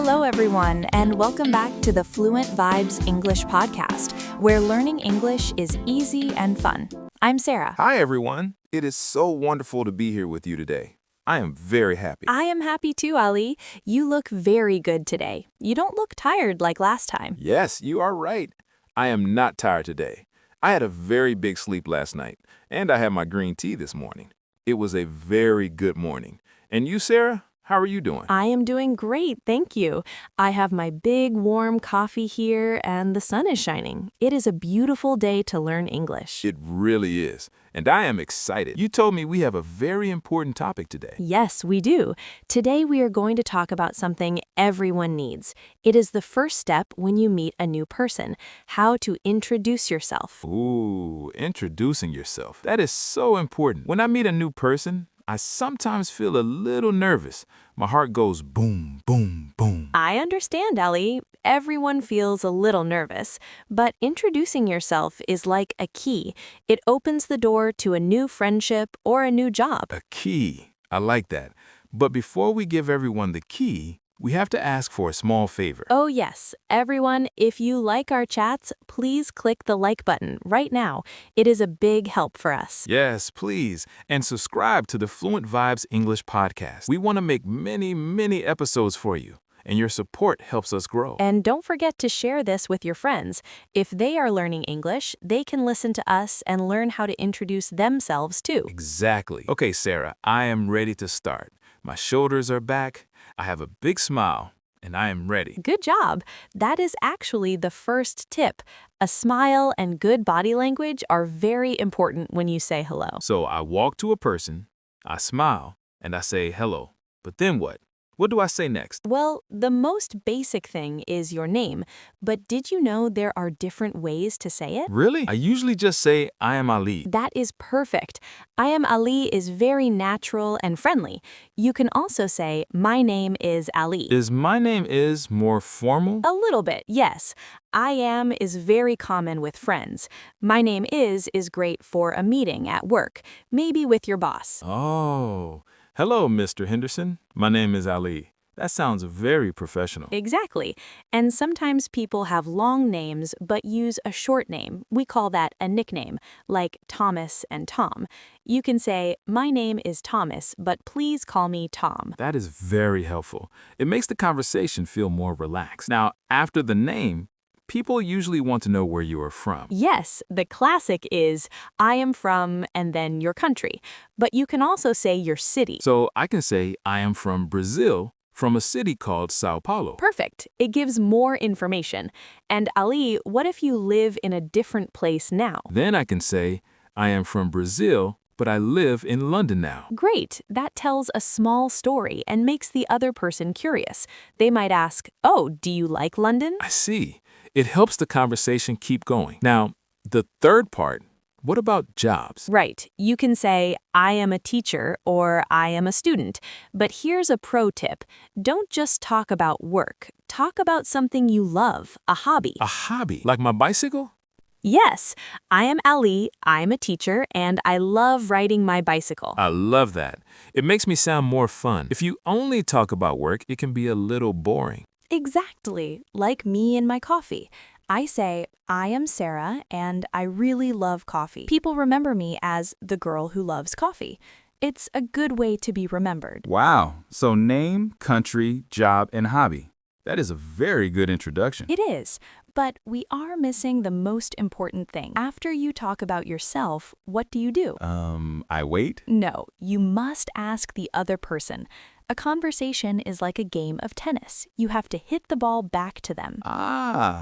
Hello, everyone, and welcome back to the Fluent Vibes English podcast, where learning English is easy and fun. I'm Sarah. Hi, everyone. It is so wonderful to be here with you today. I am very happy. I am happy too, Ali. You look very good today. You don't look tired like last time. Yes, you are right. I am not tired today. I had a very big sleep last night, and I had my green tea this morning. It was a very good morning. And you, Sarah? How are you doing? I am doing great, thank you. I have my big warm coffee here and the sun is shining. It is a beautiful day to learn English. It really is. And I am excited. You told me we have a very important topic today. Yes, we do. Today we are going to talk about something everyone needs. It is the first step when you meet a new person, how to introduce yourself. Ooh, introducing yourself. That is so important. When I meet a new person, I sometimes feel a little nervous. My heart goes boom, boom, boom. I understand, Ali. Everyone feels a little nervous, but introducing yourself is like a key. It opens the door to a new friendship or a new job. A key. I like that. But before we give everyone the key, we have to ask for a small favor. Oh yes, everyone, if you like our chats, please click the like button right now. It is a big help for us. Yes, please. And subscribe to the Fluent Vibes English podcast. We want to make many episodes for you, and your support helps us grow. And don't forget to share this with your friends. If they are learning English, they can listen to us and learn how to introduce themselves too. Exactly. Okay, Sarah, I am ready to start. My shoulders are back. I have a big smile, and I am ready. Good job. That is actually the first tip. A smile and good body language are very important when you say hello. So I walk to a person, I smile, and I say hello. But then what? What do I say next? Well, the most basic thing is your name, but did you know there are different ways to say it? Really? I usually just say, I am Ali. That is perfect. I am Ali is very natural and friendly. You can also say, my name is Ali. Is my name is more formal? A little bit, yes. I am is very common with friends. My name is great for a meeting at work, maybe with your boss. Oh. Hello, Mr. Henderson. My name is Ali. That sounds very professional. Exactly. And sometimes people have long names but use a short name. We call that a nickname, like Thomas and Tom. You can say, my name is Thomas, but please call me Tom. That is very helpful. It makes the conversation feel more relaxed. Now, after the name, people usually want to know where you are from. Yes, the classic is, I am from, and then your country. But you can also say your city. So I can say, I am from Brazil, from a city called Sao Paulo. Perfect. It gives more information. And Ali, what if you live in a different place now? Then I can say, I am from Brazil, but I live in London now. Great. That tells a small story and makes the other person curious. They might ask, oh, do you like London? I see. It helps the conversation keep going. Now, the third part, what about jobs? Right. You can say, I am a teacher or I am a student. But here's a pro tip. Don't just talk about work. Talk about something you love, a hobby. A hobby? Like my bicycle? Yes. I am Ali, I'm a teacher, and I love riding my bicycle. I love that. It makes me sound more fun. If you only talk about work, it can be a little boring. Exactly, like me and my coffee. I say, I am Sarah, and I really love coffee. People remember me as the girl who loves coffee. It's a good way to be remembered. Wow. So name, country, job, and hobby. That is a very good introduction. It is, but we are missing the most important thing. After you talk about yourself, what do you do? I wait? No, you must ask the other person. A conversation is like a game of tennis. You have to hit the ball back to them.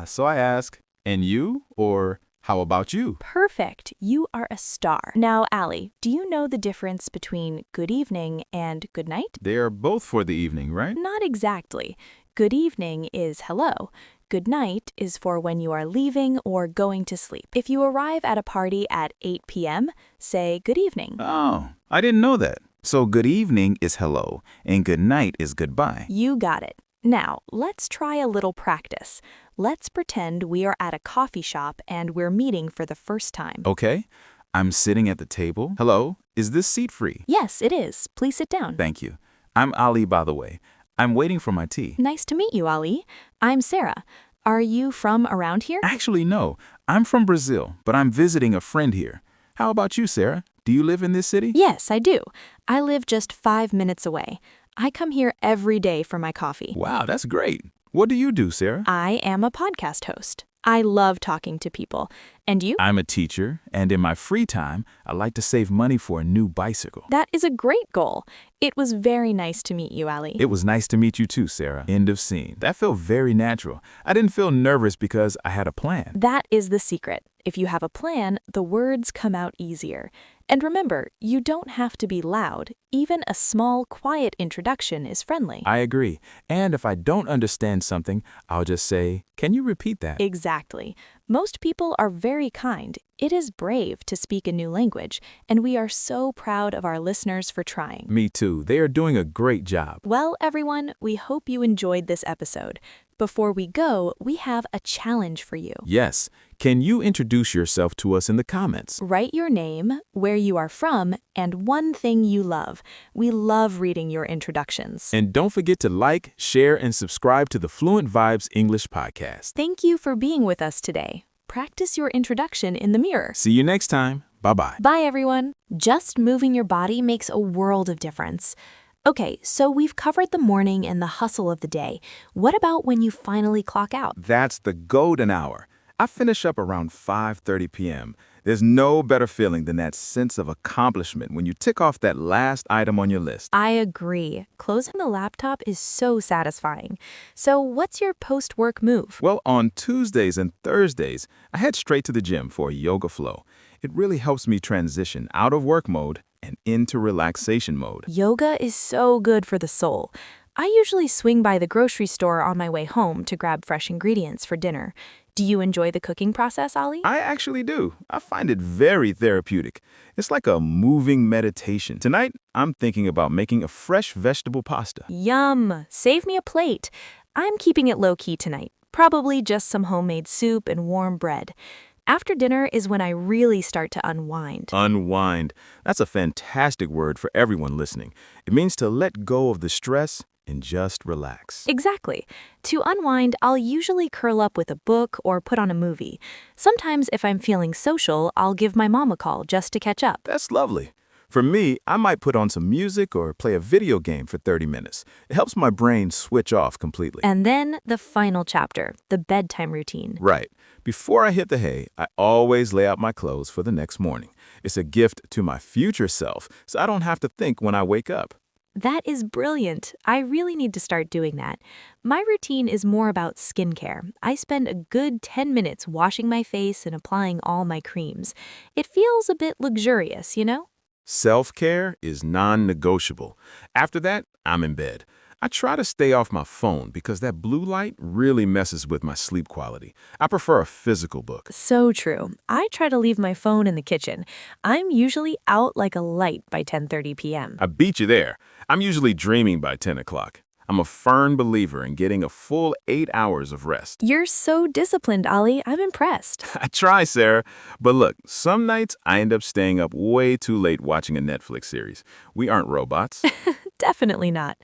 So I ask, and you? Or how about you? Perfect. You are a star. Now, Ali, do you know the difference between good evening and good night? They are both for the evening, right? Not exactly. Good evening is hello. Good night is for when you are leaving or going to sleep. If you arrive at a party at 8 p.m., say good evening. Oh, I didn't know that. So good evening is hello, and good night is goodbye. You got it. Now, let's try a little practice. Let's pretend we are at a coffee shop and we're meeting for the first time. Okay, I'm sitting at the table. Hello, is this seat free? Yes, it is. Please sit down. Thank you. I'm Ali, by the way. I'm waiting for my tea. Nice to meet you, Ali. I'm Sarah. Are you from around here? Actually, no. I'm from Brazil, but I'm visiting a friend here. How about you, Sarah? Do you live in this city? Yes, I do. I live just 5 minutes away. I come here every day for my coffee. Wow, that's great. What do you do, Sarah? I am a podcast host. I love talking to people. And you? I'm a teacher, and in my free time, I like to save money for a new bicycle. That is a great goal. It was very nice to meet you, Ali. It was nice to meet you too, Sarah. End of scene. That felt very natural. I didn't feel nervous because I had a plan. That is the secret. If you have a plan, the words come out easier. And remember, you don't have to be loud. Even a small, quiet introduction is friendly. I agree. And if I don't understand something, I'll just say, "Can you repeat that?" Exactly. Most people are very kind. It is brave to speak a new language, and we are so proud of our listeners for trying. Me too. They are doing a great job. Well, everyone, we hope you enjoyed this episode. Before we go, we have a challenge for you. Yes. Can you introduce yourself to us in the comments? Write your name, where you are from, and one thing you love. We love reading your introductions. And don't forget to like, share, and subscribe to the Fluent Vibes English podcast. Thank you for being with us today. Practice your introduction in the mirror. See you next time. Bye-bye. Bye, everyone. Just moving your body makes a world of difference. Okay, so we've covered the morning and the hustle of the day. What about when you finally clock out? That's the golden hour. I finish up around 5:30 p.m. There's no better feeling than that sense of accomplishment when you tick off that last item on your list. I agree. Closing the laptop is so satisfying. So what's your post-work move? Well, on Tuesdays and Thursdays, I head straight to the gym for a yoga flow. It really helps me transition out of work mode and into relaxation mode. Yoga is so good for the soul. I usually swing by the grocery store on my way home to grab fresh ingredients for dinner. Do you enjoy the cooking process, Ali? I actually do. I find it very therapeutic. It's like a moving meditation. Tonight, I'm thinking about making a fresh vegetable pasta. Yum! Save me a plate. I'm keeping it low-key tonight. Probably just some homemade soup and warm bread. After dinner is when I really start to unwind. Unwind. That's a fantastic word for everyone listening. It means to let go of the stress and just relax. Exactly. To unwind, I'll usually curl up with a book or put on a movie. Sometimes, if I'm feeling social, I'll give my mom a call just to catch up. That's lovely. For me, I might put on some music or play a video game for 30 minutes. It helps my brain switch off completely. And then the final chapter, the bedtime routine. Right. Before I hit the hay, I always lay out my clothes for the next morning. It's a gift to my future self, so I don't have to think when I wake up. That is brilliant. I really need to start doing that. My routine is more about skincare. I spend a good 10 minutes washing my face and applying all my creams. It feels a bit luxurious, you know? Self-care is non-negotiable. After that, I'm in bed. I try to stay off my phone because that blue light really messes with my sleep quality. I prefer a physical book. So true. I try to leave my phone in the kitchen. I'm usually out like a light by 10:30 p.m. I beat you there. I'm usually dreaming by 10 o'clock. I'm a firm believer in getting a full 8 hours of rest. You're so disciplined, Ali. I'm impressed. I try, Sarah. But look, some nights I end up staying up way too late watching a Netflix series. We aren't robots. Definitely not.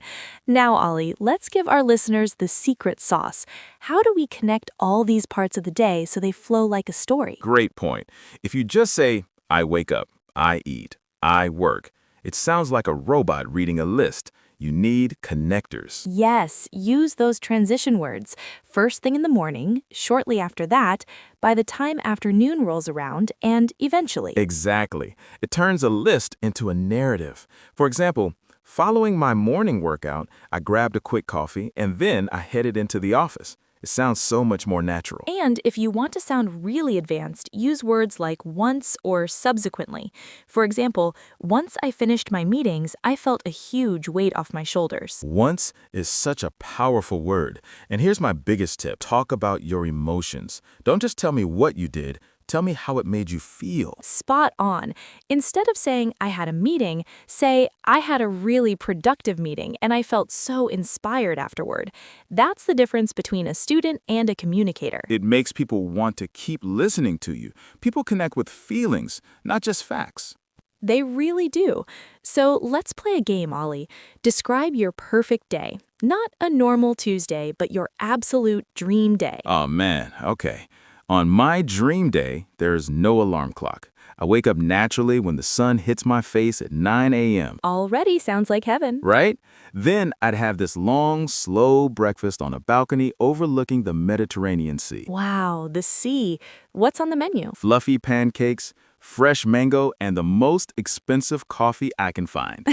Now, Ali, let's give our listeners the secret sauce. How do we connect all these parts of the day so they flow like a story? Great point. If you just say, I wake up, I eat, I work, it sounds like a robot reading a list. You need connectors. Yes, use those transition words. First thing in the morning, shortly after that, by the time afternoon rolls around, and eventually. Exactly. It turns a list into a narrative. For example, following my morning workout, I grabbed a quick coffee and then I headed into the office. It sounds so much more natural. And if you want to sound really advanced, use words like once or subsequently. For example, once I finished my meetings, I felt a huge weight off my shoulders. Once is such a powerful word. And here's my biggest tip. Talk about your emotions. Don't just tell me what you did. Tell me how it made you feel. Spot on. Instead of saying, I had a meeting, say, I had a really productive meeting and I felt so inspired afterward. That's the difference between a student and a communicator. It makes people want to keep listening to you. People connect with feelings, not just facts. They really do. So let's play a game, Ollie. Describe your perfect day. Not a normal Tuesday, but your absolute dream day. Oh man, okay. On my dream day, there's no alarm clock. I wake up naturally when the sun hits my face at 9 a.m. Already sounds like heaven. Right? Then I'd have this long, slow breakfast on a balcony overlooking the Mediterranean Sea. Wow, the sea. What's on the menu? Fluffy pancakes, fresh mango, and the most expensive coffee I can find.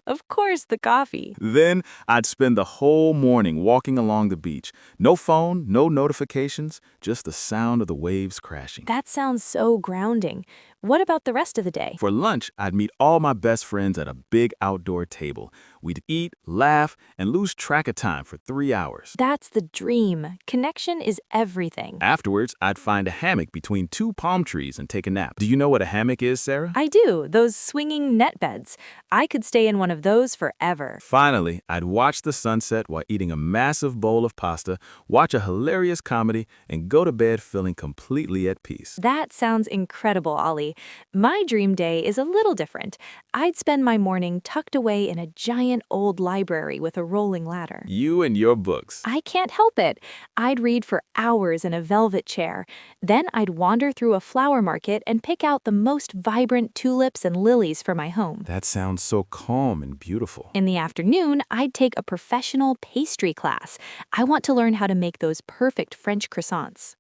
Of course, the coffee. Then I'd spend the whole morning walking along the beach. No phone, no notifications, just the sound of the waves crashing. That sounds so grounding. What about the rest of the day? For lunch, I'd meet all my best friends at a big outdoor table. We'd eat, laugh, and lose track of time for 3 hours. That's the dream. Connection is everything. Afterwards, I'd find a hammock between 2 palm trees and take a nap. Do you know what a hammock is, Sarah? I do, those swinging net beds. I could stay in one of those forever. Finally, I'd watch the sunset while eating a massive bowl of pasta, watch a hilarious comedy, and go to bed feeling completely at peace. That sounds incredible, Ollie. My dream day is a little different. I'd spend my morning tucked away in a giant old library with a rolling ladder. You and your books. I can't help it. I'd read for hours in a velvet chair. Then I'd wander through a flower market and pick out the most vibrant tulips and lilies for my home. That sounds so calm and beautiful. In the afternoon, I'd take a professional pastry class. I want to learn how to make those perfect French croissants.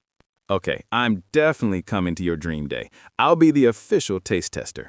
Okay, I'm definitely coming to your dream day. I'll be the official taste tester.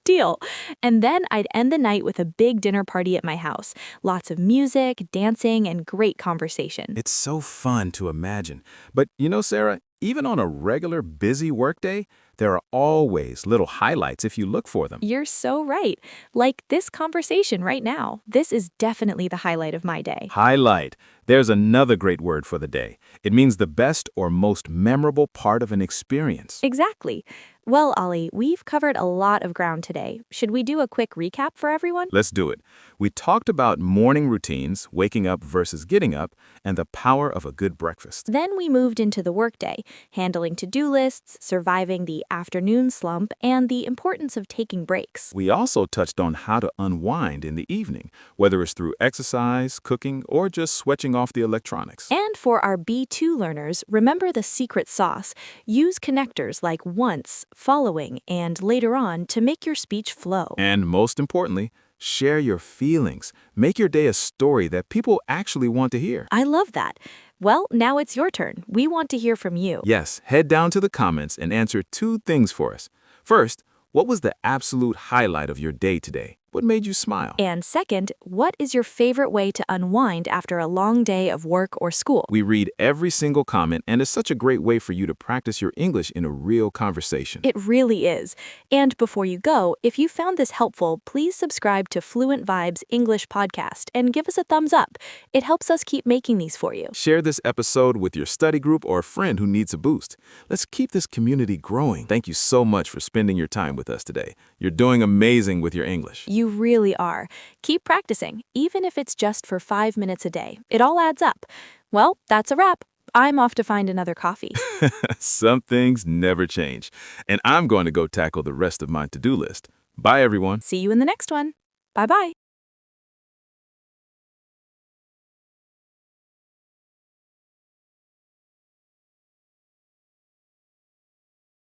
Deal. And then I'd end the night with a big dinner party at my house. Lots of music, dancing, and great conversation. It's so fun to imagine. But you know, Sarah, even on a regular busy workday, there are always little highlights if you look for them. You're so right. Like this conversation right now. This is definitely the highlight of my day. Highlight. There's another great word for the day. It means the best or most memorable part of an experience. Exactly. Well, Ollie, we've covered a lot of ground today. Should we do a quick recap for everyone? Let's do it. We talked about morning routines, waking up versus getting up, and the power of a good breakfast. Then we moved into the workday, handling to-do lists, surviving the afternoon slump, and the importance of taking breaks. We also touched on how to unwind in the evening, whether it's through exercise, cooking, or just switching off the electronics. And for our B2 learners, remember the secret sauce. Use connectors like once, following, and later on to make your speech flow. And most importantly, share your feelings. Make your day a story that people actually want to hear. I love that. Well, now it's your turn. We want to hear from you. Yes, head down to the comments and answer 2 things for us. First, what was the absolute highlight of your day today? What made you smile? And second, what is your favorite way to unwind after a long day of work or school? We read every single comment, and it's such a great way for you to practice your English in a real conversation. It really is. And before you go, if you found this helpful, please subscribe to Fluent Vibes English Podcast and give us a thumbs up. It helps us keep making these for you. Share this episode with your study group or a friend who needs a boost. Let's keep this community growing. Thank you so much for spending your time with us today. You're doing amazing with your English. You really are. Keep practicing, even if it's just for 5 minutes a day. It all adds up. Well, that's a wrap. I'm off to find another coffee. Some things never change. And I'm going to go tackle the rest of my to-do list. Bye, everyone. See you in the next one. Bye-bye.